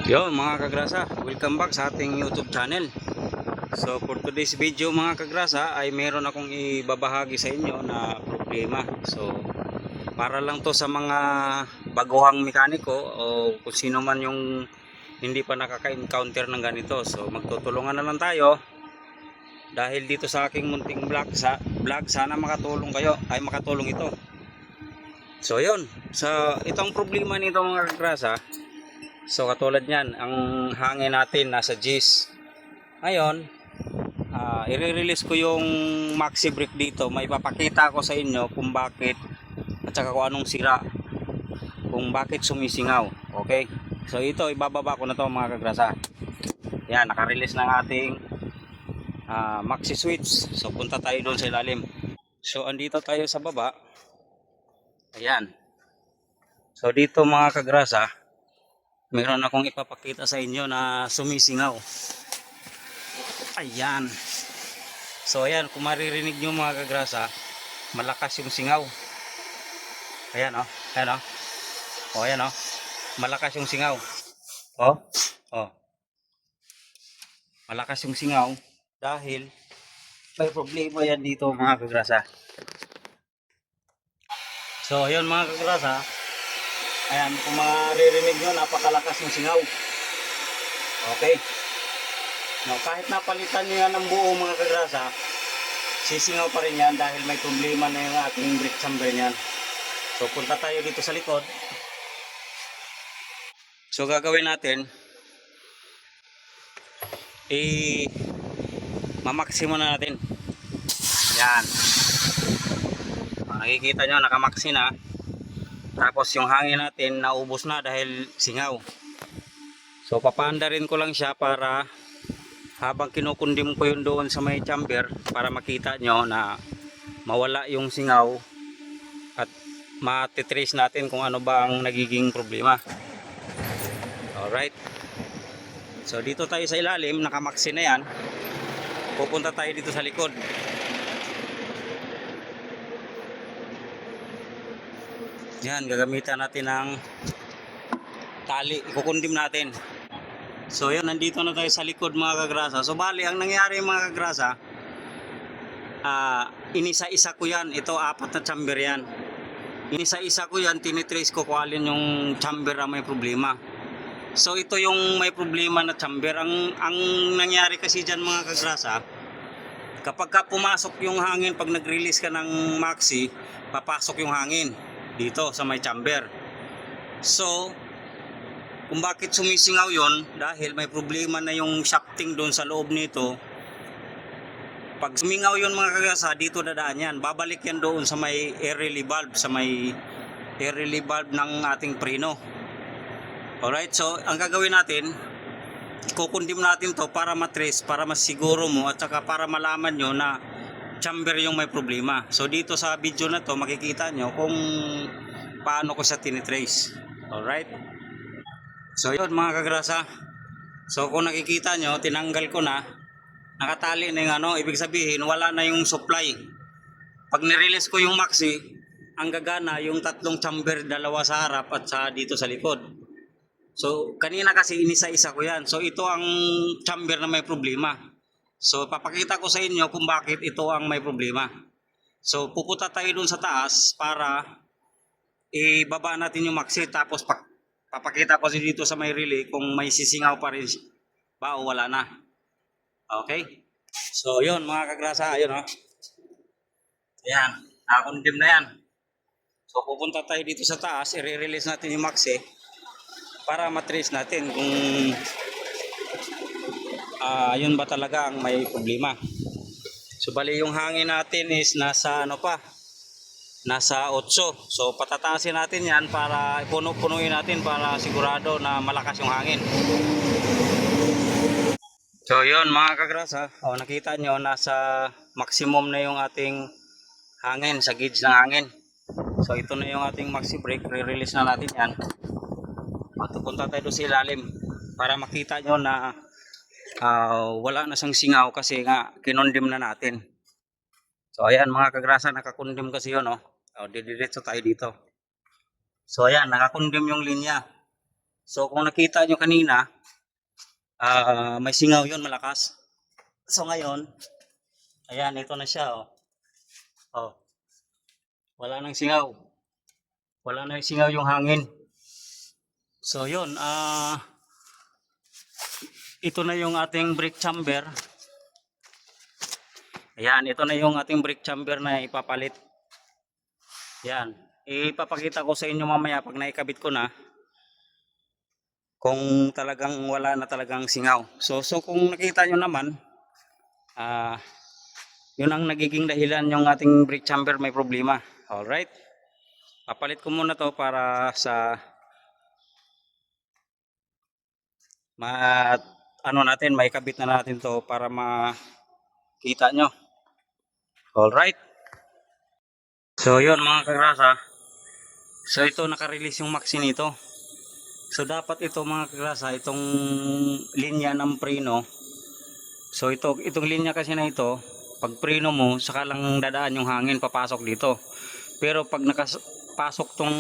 Yo mga kagrasa, welcome back sa ating YouTube channel. So for today's video mga kagrasa ay meron akong ibabahagi sa inyo na problema. So para lang to sa mga baguhang mekaniko o kung sino man yung hindi pa nakaka-encounter ng ganito. So magtutulungan na lang tayo dahil dito sa aking munting vlog, sana makatulong kayo, ay makatulong ito. So yun, sa itong problema nito mga kagrasa. So katulad niyan, ang hangin natin nasa G's. Ngayon, i-release ko yung maxi brake dito. May papakita ko sa inyo kung bakit at saka kung anong sira, kung bakit sumisingaw. Okay? So ito, ibababa ko na to mga kagrasa. Yan, naka-release ng ating maxi switch. So punta tayo doon sa ilalim. So andito tayo sa baba. Ayan. So dito mga kagrasa, meron akong ipapakita sa inyo na sumisingaw. Ayan. So ayan, kung maririnig nyo mga kagrasa, malakas yung singaw. Ayan o, ayan o. O ayan o, malakas yung singaw. O, o. Malakas yung singaw dahil may problema yan dito mga kagrasa. So ayan mga kagrasa, ayan, kung maririnig nyo, napakalakas yung singaw. Okay. No, kahit napalitan nyo yan ng buo mga kagrasa, sisingaw pa rin yan dahil may problema na yung ating brake chamber niyan. So punta tayo dito sa likod. So gagawin natin, mamaksimo na natin. Yan. Nakikita nyo, nakamaksi na. Tapos yung hangin natin naubos na dahil singaw. So papaanda rin ko lang siya para habang kinukundim ko yun doon sa may chamber para makita nyo na mawala yung singaw at matitrace natin kung ano ba ang nagiging problema. Alright. So dito tayo sa ilalim, nakamaksi na yan. Pupunta tayo dito sa likod. Yan, gagamitan natin ng tali, ikukundim natin. So yan, nandito na tayo sa likod mga kagrasa. So bali, ang nangyari mga kagrasa, inisa-isa ko yan. Ito, 4 na chamber yan. Inisa-isa ko yan, tinitrace ko kung alin yung chamber na may problema. So ito yung may problema na chamber. Ang nangyari kasi dyan mga kagrasa, kapag ka pumasok yung hangin, pag nag-release ka ng maxi, papasok yung hangin dito sa may chamber. So kung bakit sumisingaw yon, dahil may problema na yung shafting doon sa loob nito. Pag sumingaw yon mga kagrasa, dito dadaan yan, babalik yan doon sa may air relief valve, sa may air relief valve ng ating preno. Alright, so ang gagawin natin, kukundim natin to para matrace, para masiguro mo at saka para malaman nyo na chamber yung may problema. So dito sa video na to makikita nyo kung paano ko siya tinitrace. Alright. So yun mga kagrasa. So kung nakikita nyo, tinanggal ko na, nakatali na yung ano, ibig sabihin wala na yung supply. Pag nirelease ko yung maxi, ang gagana yung tatlong chamber, dalawa sa harap at sa dito sa likod. So kanina kasi inisa-isa ko yan. So ito ang chamber na may problema. So papakita ko sa inyo kung bakit ito ang may problema. So pupunta tayo dun sa taas para ibaba natin yung maxi, tapos papakita ko dito sa may relay kung may sisingaw pa rin ba o wala na. Okay? So yun mga kagrasa, ayun o. Ayan, nakakondim na yan. So pupunta tayo dito sa taas, i-release natin yung maxi para matrace natin kung yun ba talaga ang may problema. So bali yung hangin natin is nasa ano pa, nasa 8. So patatasin natin yan para puno-punuin natin para sigurado na malakas yung hangin. So yun mga kagrasa, nakita nyo nasa maximum na yung ating hangin, sa gauge ng hangin. So ito na yung ating maxi brake, re-release na natin yan. At pupunta tayo sa ilalim para makita nyo na wala na siyang singaw kasi nga kinondim na natin. So ayan mga kagrasa, nakakondim kasi yun. Didiretso tayo dito. So ayan, nakakondim yung linya. So kung nakita nyo kanina, may singaw yun malakas. So ngayon, ayan, ito na siya. Oh, wala nang singaw. Wala nang singaw yung hangin. So yun, ito na yung ating brake chamber. Ayan, ito na yung ating brake chamber na ipapalit. Yan. Ipapakita ko sa inyo mamaya pag naikabit ko na kung talagang wala na talagang singaw. So kung nakita nyo naman, yun ang nagiging dahilan yung ating brake chamber may problema. Alright. Papalit ko muna to para sa natin, maikabit na natin to para makita nyo. Alright. So yun mga kagrasa. So ito naka-release yung maxi nito. So dapat ito mga kagrasa, itong linya ng preno. So itong linya kasi na ito, pag preno mo, saka lang dadaan yung hangin papasok dito. Pero pag nakapasok tong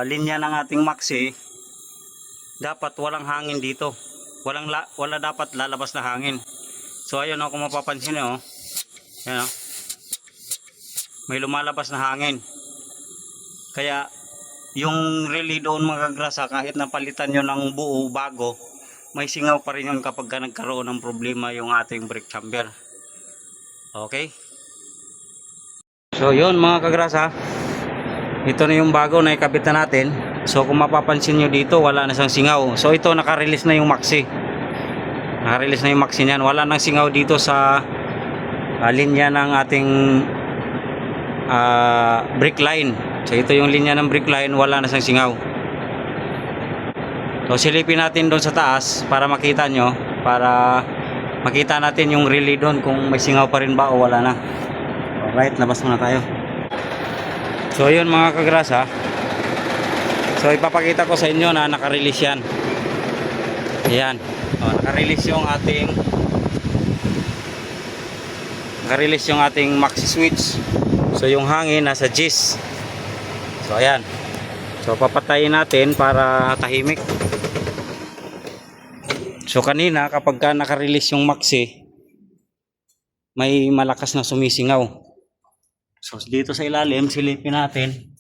linya ng ating maxi, dapat walang hangin dito. Wala dapat lalabas na hangin. So ayun kung mapapansin nyo, yan may lumalabas na hangin. Kaya yung relay doon mga kagrasa, kahit napalitan nyo ng buo bago, may singaw pa rin yun kapag nagkaroon ng problema yung ating brake chamber. Okay? So yun mga kagrasa, ito na yung bago na ikabit na natin. So kung mapapansin nyo dito, wala na siyang singaw. So ito naka-release na yung maxi. Naka-release na yung maxi niyan. Wala nang singaw dito sa linya ng ating brake line. So ito yung linya ng brake line, wala na siyang singaw. So silipin natin doon sa taas para makita nyo, para makita natin yung relay doon kung may singaw pa rin ba o wala na. Alright, labas muna tayo. So yun mga kagrasa, so ipapakita ko sa inyo na naka-release yan. Ayan, naka-release yung ating maxi switch. So yung hangin nasa G's. So ayan. So papatayin natin para tahimik. So kanina kapag naka-release yung maxi, may malakas na sumisingaw. So dito sa ilalim silipin natin.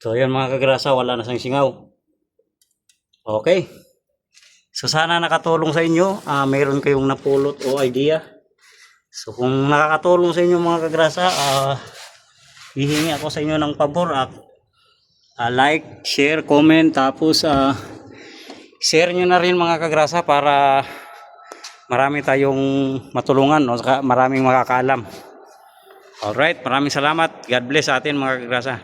So ayan mga kagrasa, wala na siyang singaw. Okay. So sana nakatulong sa inyo, mayroon kayong napulot o idea. So kung nakakatulong sa inyo mga kagrasa, hihingi ako sa inyo ng pabor, like, share, comment, tapos share nyo na rin mga kagrasa para marami tayong matulungan, maraming makakaalam. Alright, maraming salamat. God bless sa atin mga kagrasa.